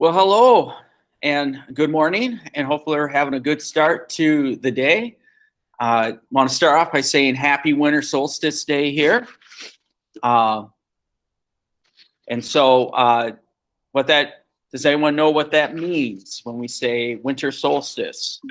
Well, hello and good morning, and hopefully we're having a good start to the day. I want to start off by saying happy winter solstice day here. Uh, and so, what that does anyone know what that means when we say winter solstice?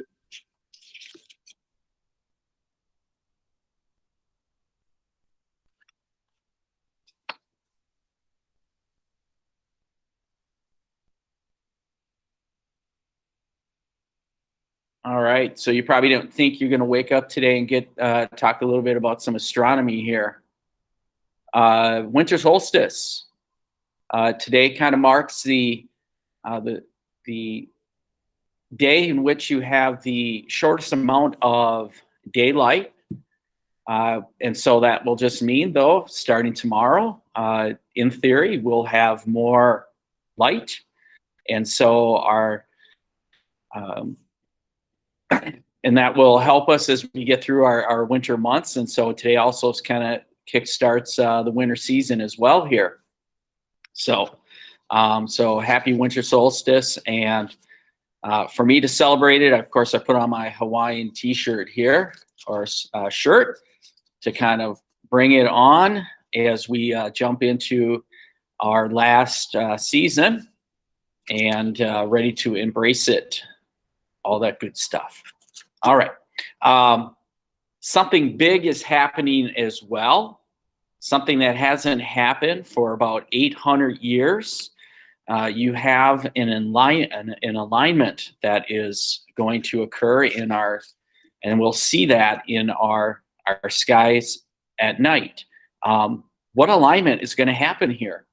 All right, so you probably don't think you're going to wake up today and get talk a little bit about some astronomy here. Winter solstice today kind of marks uh, the the day in which you have the shortest amount of daylight. And so that will just mean, though, starting tomorrow, in theory, we'll have more light. And so um, and that will help us as we get through our winter months. And so today also kind of kickstarts the winter season as well here. So, so happy winter solstice. And for me to celebrate it, of course, I put on my Hawaiian t-shirt here, or shirt, to kind of bring it on as we jump into our last season and ready to embrace it, all that good stuff. All right. Something big is happening as well, something that hasn't happened for about 800 years. You have an alignment that is going to occur in and we'll see that in our skies at night. What alignment is going to happen here?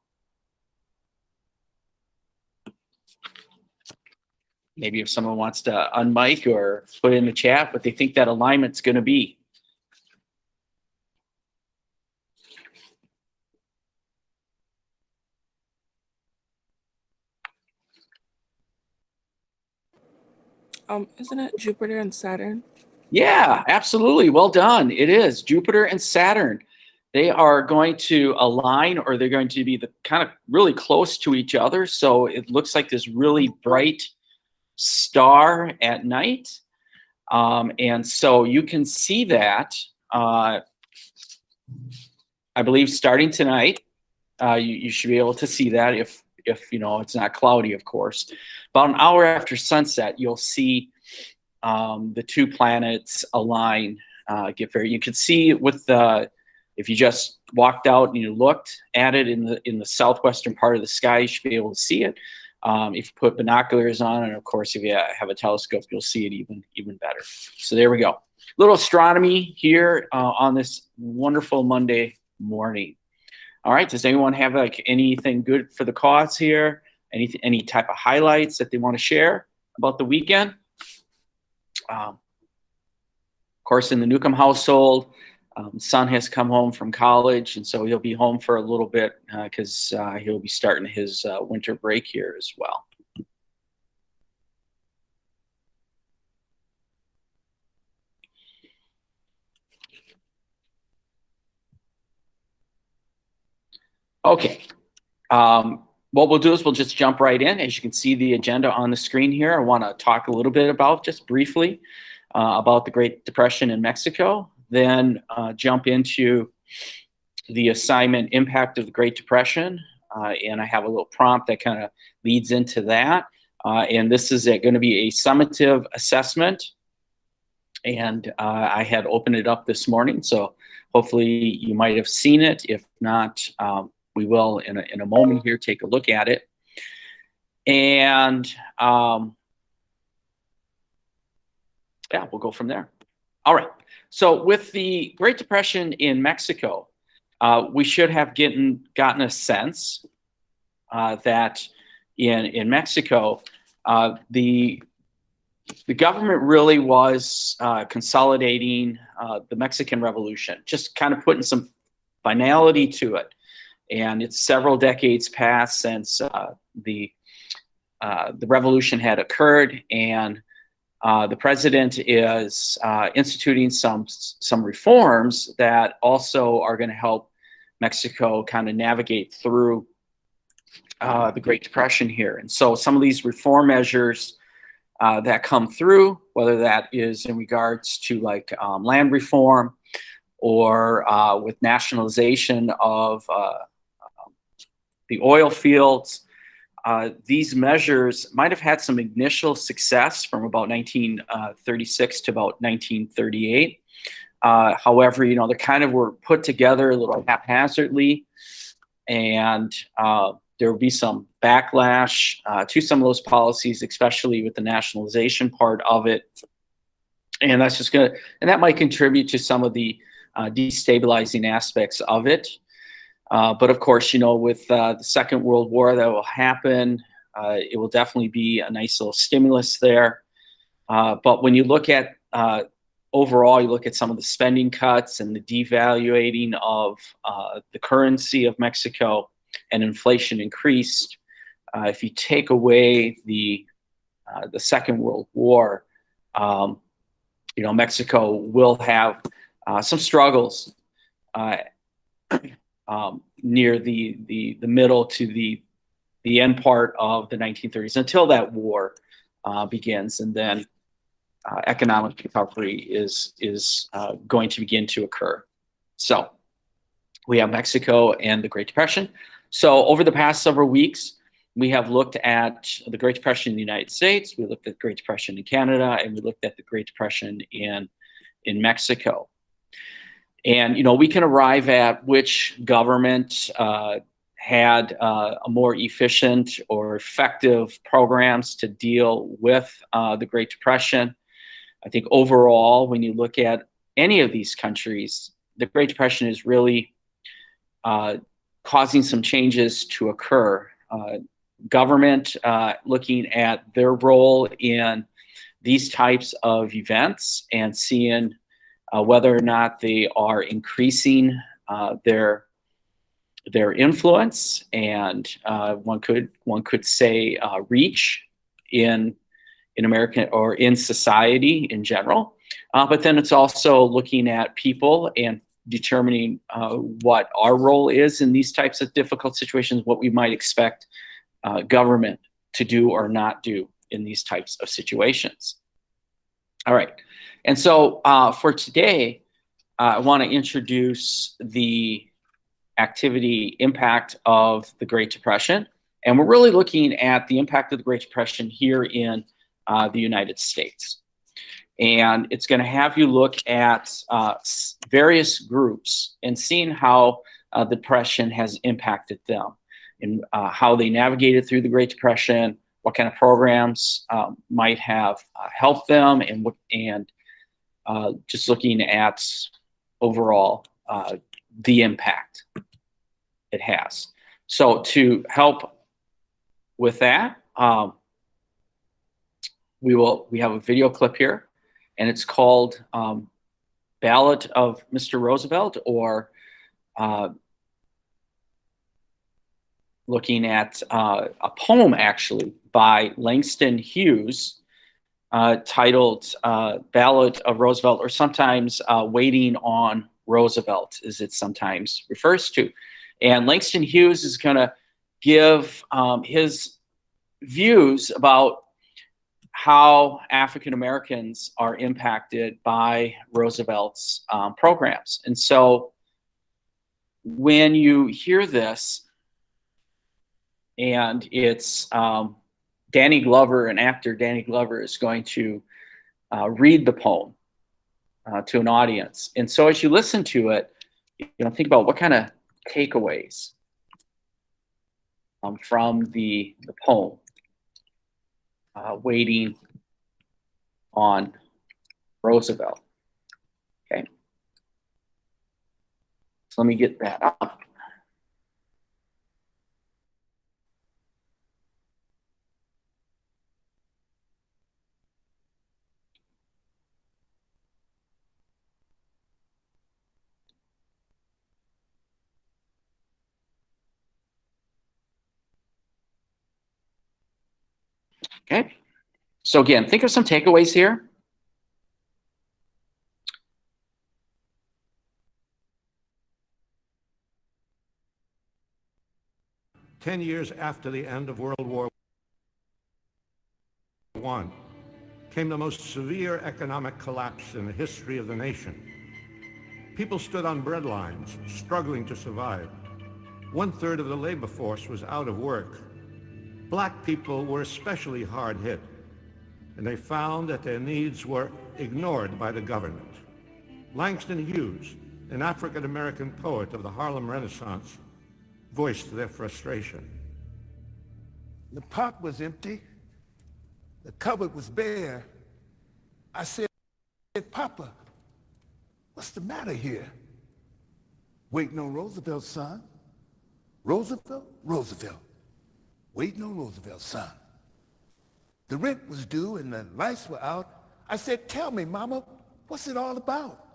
Maybe if someone wants to unmic or put in the chat what they think that alignment's going to be. Isn't it Jupiter and Saturn? Yeah, absolutely. Well done. It is Jupiter and Saturn. They are going to align, or they're going to be the kind of really close to each other. So it looks like this really bright star at night. And so you can see that, I believe, starting tonight. You should be able to see that if it's not cloudy, of course. About an hour after sunset, you'll see the two planets align. You could see if you just walked out and you looked at it in the southwestern part of the sky, you should be able to see it. If you put binoculars on, and of course, if you have a telescope, you'll see it even better. So there we go. Little astronomy here on this wonderful Monday morning. All right. Does anyone have anything good for the cause here? Any type of highlights that they want to share about the weekend? Of course, in the Newcomb household, son has come home from college, and so he'll be home for a little bit because he'll be starting his winter break here as well. Okay. What we'll do is we'll just jump right in. As you can see the agenda on the screen here, I want to talk a little bit just briefly, about the Great Depression in Mexico, then jump into the assignment impact of the Great Depression. And I have a little prompt that kind of leads into that. And this is going to be a summative assessment. And I had opened it up this morning, so hopefully you might have seen it. If not, we will in a moment here take a look at it. And yeah, we'll go from there. All right. So with the Great Depression in Mexico, we should have gotten a sense that in Mexico, the government really was consolidating the Mexican Revolution, just kind of putting some finality to it. And it's several decades past since the revolution had occurred, and the president is instituting some reforms that also are going to help Mexico kind of navigate through the Great Depression here. And so some of these reform measures that come through, whether that is in regards to like land reform or with nationalization of the oil fields, these measures might have had some initial success from about 1936 to about 1938. However, you know, they kind of were put together a little haphazardly, and there will be some backlash to some of those policies, especially with the nationalization part of it. And that's just going to, and that might contribute to some of the destabilizing aspects of it. But of course, you know, with the Second World War that will happen, it will definitely be a nice little stimulus there. But when you look at overall, you look at some of the spending cuts and the devaluating of the currency of Mexico, and inflation increased. If you take away the Second World War, you know, Mexico will have some struggles near the middle to the end part of the 1930s until that war begins, and then economic recovery is going to begin to occur. So we have Mexico and the Great Depression. So over the past several weeks, we have looked at the Great Depression in the United States, we looked at the Great Depression in Canada, and we looked at the Great Depression in Mexico. And, you know, we can arrive at which government had a more efficient or effective programs to deal with the Great Depression. I think overall, when you look at any of these countries, the Great Depression is really causing some changes to occur. Government looking at their role in these types of events and seeing whether or not they are increasing their influence and one could say reach in American or in society in general. But then it's also looking at people and determining what our role is in these types of difficult situations, what we might expect government to do or not do in these types of situations. All right. And so for today, I want to introduce the activity impact of the Great Depression. And we're really looking at the impact of the Great Depression here in the United States. And it's going to have you look at various groups and seeing how the Depression has impacted them and how they navigated through the Great Depression, what kind of programs might have helped them, and just looking at overall the impact it has. So to help with that, we have a video clip here, and it's called Ballad of Mr. Roosevelt, or looking at a poem actually by Langston Hughes titled Ballad of Roosevelt, or sometimes Waiting on Roosevelt, as it sometimes refers to. And Langston Hughes is going to give his views about how African Americans are impacted by Roosevelt's programs. And so when you hear this, and it's Danny Glover, an actor, Danny Glover, is going to read the poem to an audience. And so as you listen to it, you know, think about what kind of takeaways from the poem, Waiting on Roosevelt. Okay. So let me get that up. Okay. So again, think of some takeaways here. 10 years after the end of World War I, came the most severe economic collapse in the history of the nation. People stood on bread lines, struggling to survive. 1/3 of the labor force was out of work. Black people were especially hard hit, and they found that their needs were ignored by the government. Langston Hughes, an African-American poet of the Harlem Renaissance, voiced their frustration. The pot was empty. The cupboard was bare. I said, Papa, what's the matter here? Waiting on Roosevelt, son. Roosevelt? Roosevelt. Waiting on Roosevelt, son. The rent was due and the lights were out. I said, tell me, Mama, what's it all about?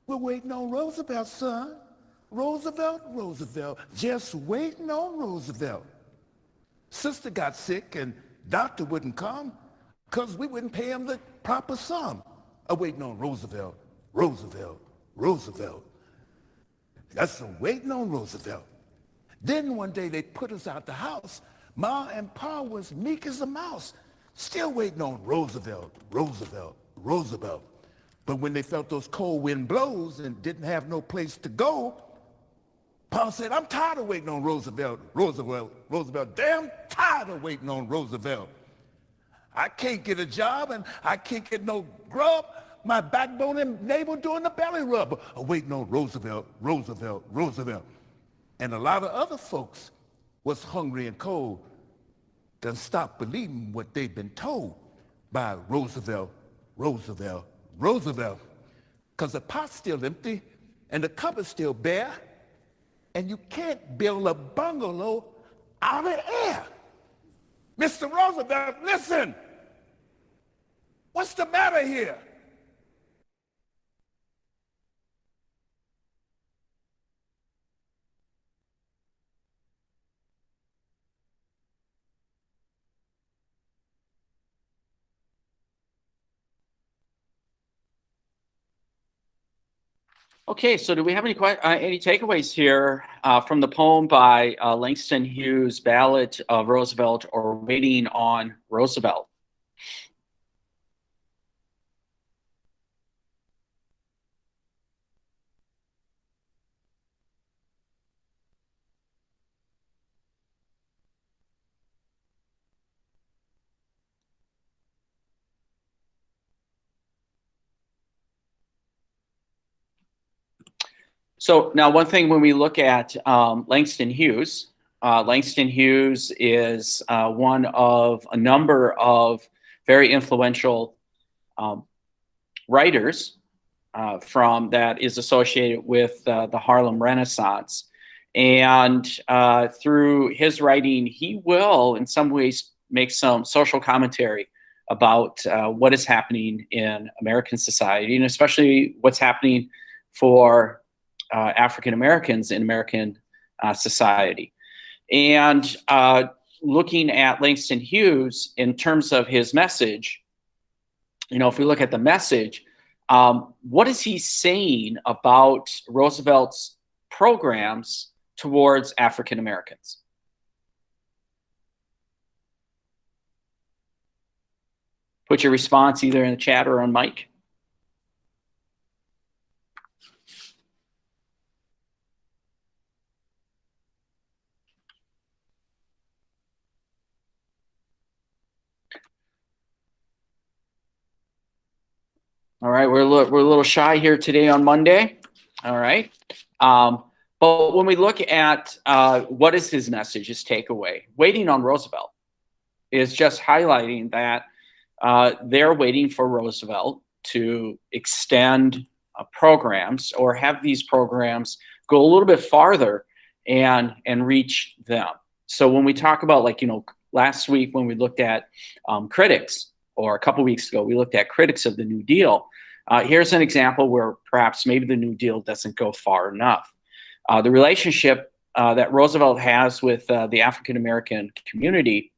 We're waiting on Roosevelt, son. Roosevelt, Roosevelt. Just waiting on Roosevelt. Sister got sick and doctor wouldn't come because we wouldn't pay him the proper sum. Waiting on Roosevelt, Roosevelt, Roosevelt. That's waiting on Roosevelt. Then one day they put us out the house. Ma and Pa was meek as a mouse, still waiting on Roosevelt, Roosevelt, Roosevelt. But when they felt those cold wind blows and didn't have no place to go, Pa said, I'm tired of waiting on Roosevelt, Roosevelt, Roosevelt. Damn tired of waiting on Roosevelt. I can't get a job and I can't get no grub. My backbone and navel doing the belly rub. Waiting on Roosevelt, Roosevelt, Roosevelt. And a lot of other folks was hungry and cold, done stopped believing what they'd been told by Roosevelt, Roosevelt, Roosevelt. Because the pot's still empty and the cupboard's still bare, and you can't build a bungalow out of air. Mr. Roosevelt, listen. What's the matter here? Okay, so do we have any takeaways here from the poem by Langston Hughes, Ballad of Roosevelt or Waiting on Roosevelt? So now one thing when we look at Langston Hughes is one of a number of very influential writers from that is associated with the Harlem Renaissance. And through his writing, he will in some ways make some social commentary about what is happening in American society, and especially what's happening for African Americans in American society. And looking at Langston Hughes in terms of his message, you know, if we look at the message, what is he saying about Roosevelt's programs towards African Americans? Put your response either in the chat or on mic. All right, we're a little shy here today on Monday. All right, but when we look at what is his message, his takeaway, waiting on Roosevelt is just highlighting that they're waiting for Roosevelt to extend programs or have these programs go a little bit farther and reach them. So when we talk about, like, you know, last week when we looked at critics, or a couple weeks ago, we looked at critics of the New Deal. Here's an example where perhaps maybe the New Deal doesn't go far enough. The relationship that Roosevelt has with the African-American community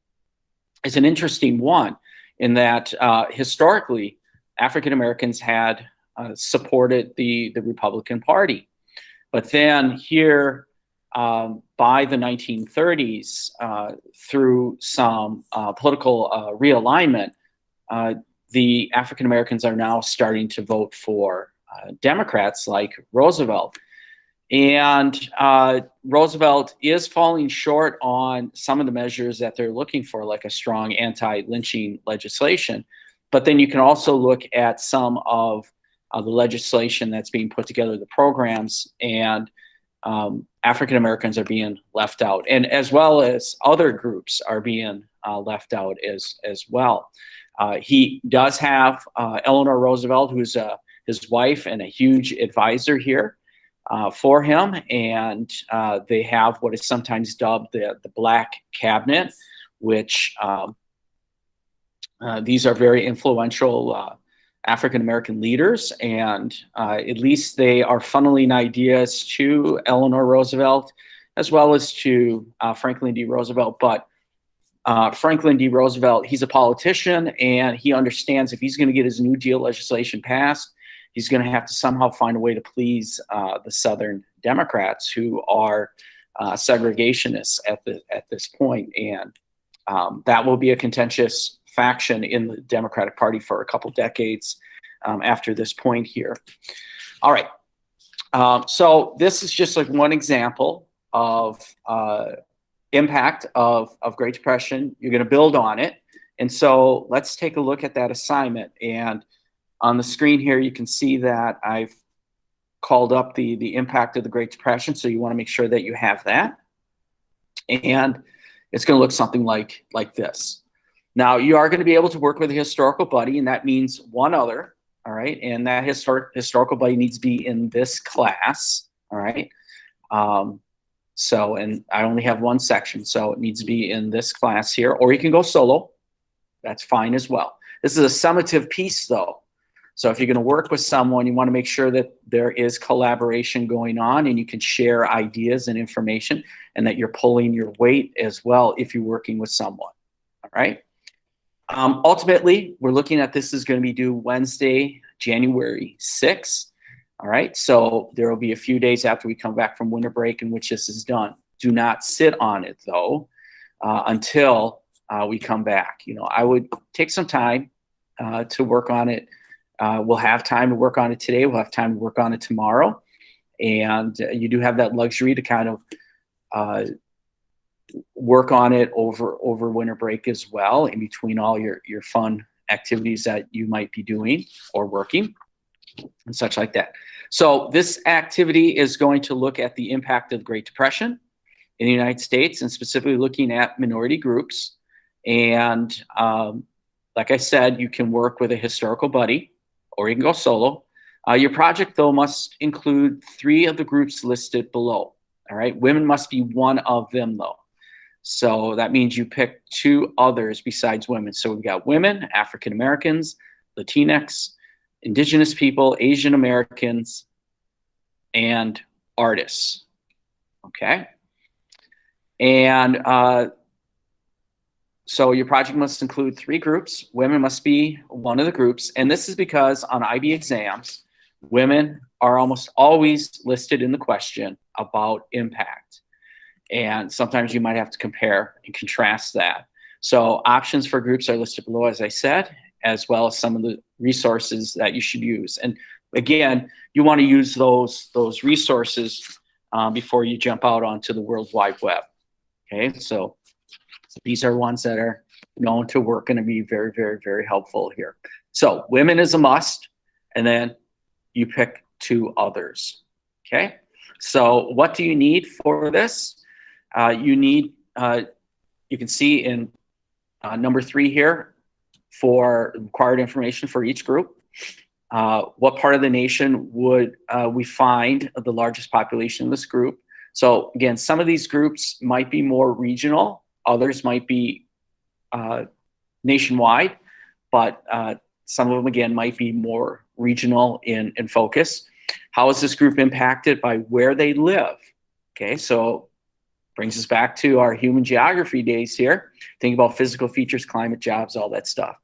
is an interesting one in that historically, African-Americans had supported the Republican Party. But then here by the 1930s, through some political realignment, the African Americans are now starting to vote for Democrats like Roosevelt. And Roosevelt is falling short on some of the measures that they're looking for, like a strong anti-lynching legislation. But then you can also look at some of the legislation that's being put together, the programs, and African Americans are being left out, and as well as other groups are being left out as well. He does have Eleanor Roosevelt, who's his wife and a huge advisor here for him, and they have what is sometimes dubbed the Black Cabinet, which these are very influential African-American leaders, and at least they are funneling ideas to Eleanor Roosevelt as well as to Franklin D. Roosevelt. But Franklin D. Roosevelt, he's a politician, and he understands if he's going to get his New Deal legislation passed, he's going to have to somehow find a way to please the Southern Democrats, who are segregationists at this point. And that will be a contentious faction in the Democratic Party for a couple decades after this point here. All right. So this is just like one example of impact of Great Depression. You're going to build on it. And so let's take a look at that assignment. And on the screen here, you can see that I've called up the impact of the Great Depression. So you want to make sure that you have that. And it's going to look something like this. Now, you are going to be able to work with a historical buddy, and that means one other, all right? And that historical buddy needs to be in this class, all right? And I only have one section, so it needs to be in this class here, or you can go solo. That's fine as well. This is a summative piece, though. So if you're going to work with someone, you want to make sure that there is collaboration going on and you can share ideas and information, and that you're pulling your weight as well if you're working with someone, all right? Ultimately, we're looking at this is going to be due Wednesday, January 6th. All right, so there will be a few days after we come back from winter break in which this is done. Do not sit on it, though, until we come back. You know, I would take some time to work on it. We'll have time to work on it today. We'll have time to work on it tomorrow. And you do have that luxury to kind of work on it over winter break as well, in between all your fun activities that you might be doing or working and such like that. So this activity is going to look at the impact of the Great Depression in the United States, and specifically looking at minority groups. And like I said, you can work with a historical buddy, or you can go solo. Your project, though, must include 3 of the groups listed below. All right, women must be one of them, though. So that means you pick 2 others besides women. So we've got women, African Americans, Latinx, Indigenous people, Asian Americans, and artists. Okay. And so your project must include 3 groups. Women must be one of the groups. And this is because on IB exams, women are almost always listed in the question about impact. And sometimes you might have to compare and contrast that. So options for groups are listed below, as I said, as well as some of the resources that you should use. And again, you want to use those resources before you jump out onto the World Wide Web. Okay, so these are ones that are known to work, going to be very, very, very helpful here. So women is a must, and then you pick 2 others. Okay, so what do you need for this? You need, you can see in number 3 here, for required information for each group. What part of the nation would we find the largest population in this group? So again, some of these groups might be more regional, others might be nationwide, but some of them, again, might be more regional in focus. How is this group impacted by where they live? Okay, so brings us back to our human geography days here. Think about physical features, climate, jobs, all that stuff.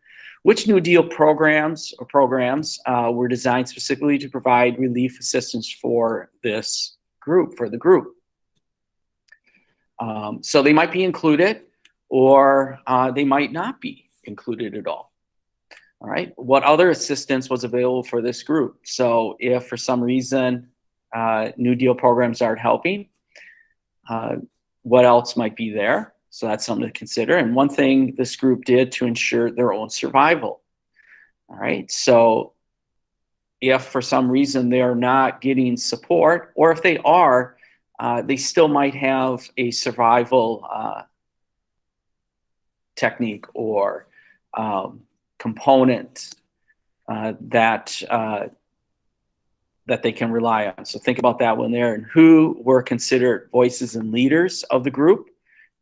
Which New Deal programs were designed specifically to provide relief assistance for this group, for the group? So they might be included, or they might not be included at all. All right. What other assistance was available for this group? So if for some reason New Deal programs aren't helping, what else might be there? So that's something to consider. And one thing this group did to ensure their own survival. All right. So if for some reason they're not getting support, or if they are, they still might have a survival technique or component that they can rely on. So think about that one there. And who were considered voices and leaders of the group?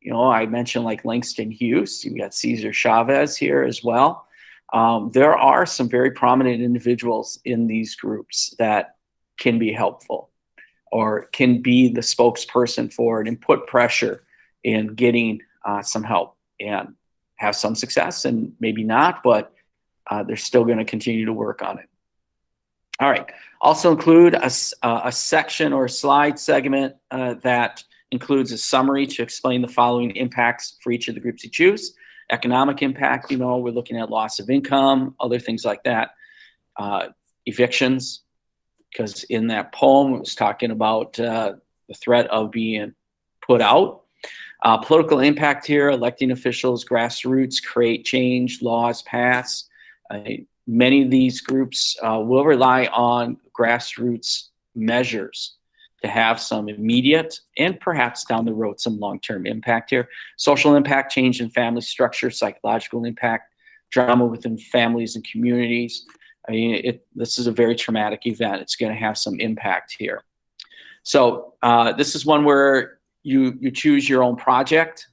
You know, I mentioned like Langston Hughes. You got Cesar Chavez here as well. There are some very prominent individuals in these groups that can be helpful or can be the spokesperson for it and put pressure in getting some help and have some success, and maybe not, but they're still going to continue to work on it. All right. Also include a section or a slide segment that includes a summary to explain the following impacts for each of the groups you choose. Economic impact, you know, we're looking at loss of income, other things like that. Evictions, because in that poem it was talking about the threat of being put out. Political impact here, electing officials, grassroots, create change, laws pass. Many of these groups will rely on grassroots measures to have some immediate and perhaps down the road some long-term impact here. Social impact, change in family structure, psychological impact, drama within families and communities. I mean, this is a very traumatic event. It's going to have some impact here. So this is one where you choose your own project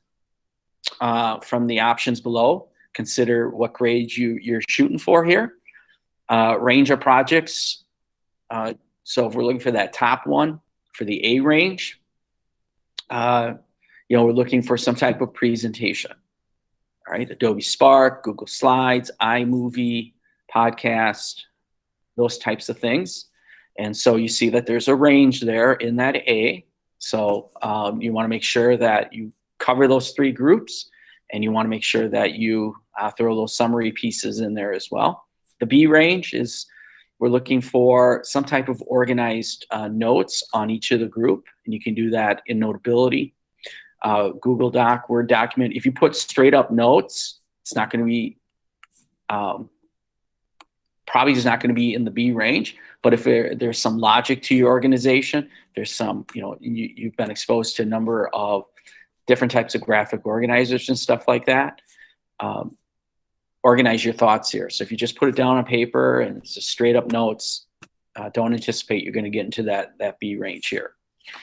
from the options below. Consider what grades you're shooting for here. Range of projects. So if we're looking for that top one, for the A range, you know, we're looking for some type of presentation. All right, Adobe Spark, Google Slides, iMovie, podcast, those types of things. And so you see that there's a range there in that A. So you want to make sure that you cover those three groups, and you want to make sure that you throw those summary pieces in there as well. The B range is we're looking for some type of organized notes on each of the group, and you can do that in Notability, Google Doc, Word document. If you put straight up notes, it's not going to be, probably is not going to be in the B range. But if there's some logic to your organization, there's some, you know, you've been exposed to a number of different types of graphic organizers and stuff like that. Organize your thoughts here. So if you just put it down on paper and it's just straight up notes, don't anticipate you're going to get into that B range here.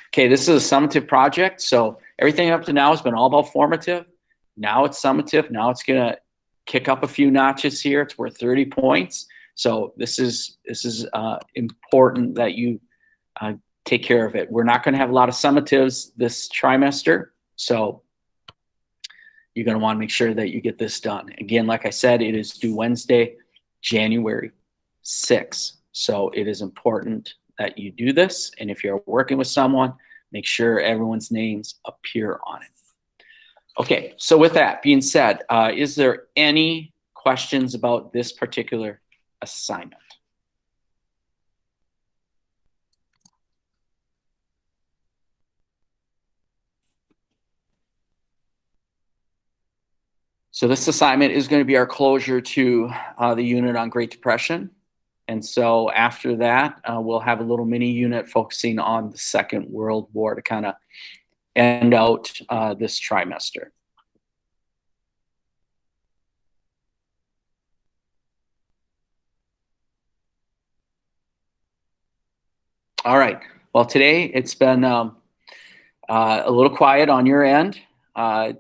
Okay, this is a summative project. So everything up to now has been all about formative. Now it's summative. Now it's going to kick up a few notches here. It's worth 30 points. So this is important that you take care of it. We're not going to have a lot of summatives this trimester. So you're going to want to make sure that you get this done. Again, like I said, it is due Wednesday, January 6th. So it is important that you do this. And if you're working with someone, make sure everyone's names appear on it. Okay, so with that being said, is there any questions about this particular assignment? So this assignment is going to be our closure to the unit on Great Depression. And so after that, we'll have a little mini unit focusing on the Second World War to kind of end out this trimester. All right. Well, today it's been a little quiet on your end. And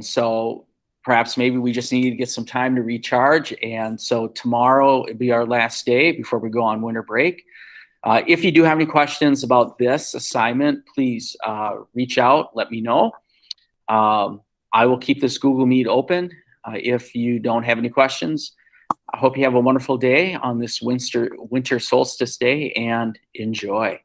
so perhaps maybe we just need to get some time to recharge. And so tomorrow will be our last day before we go on winter break. If you do have any questions about this assignment, please reach out, let me know. I will keep this Google Meet open if you don't have any questions. I hope you have a wonderful day on this winter solstice day and enjoy.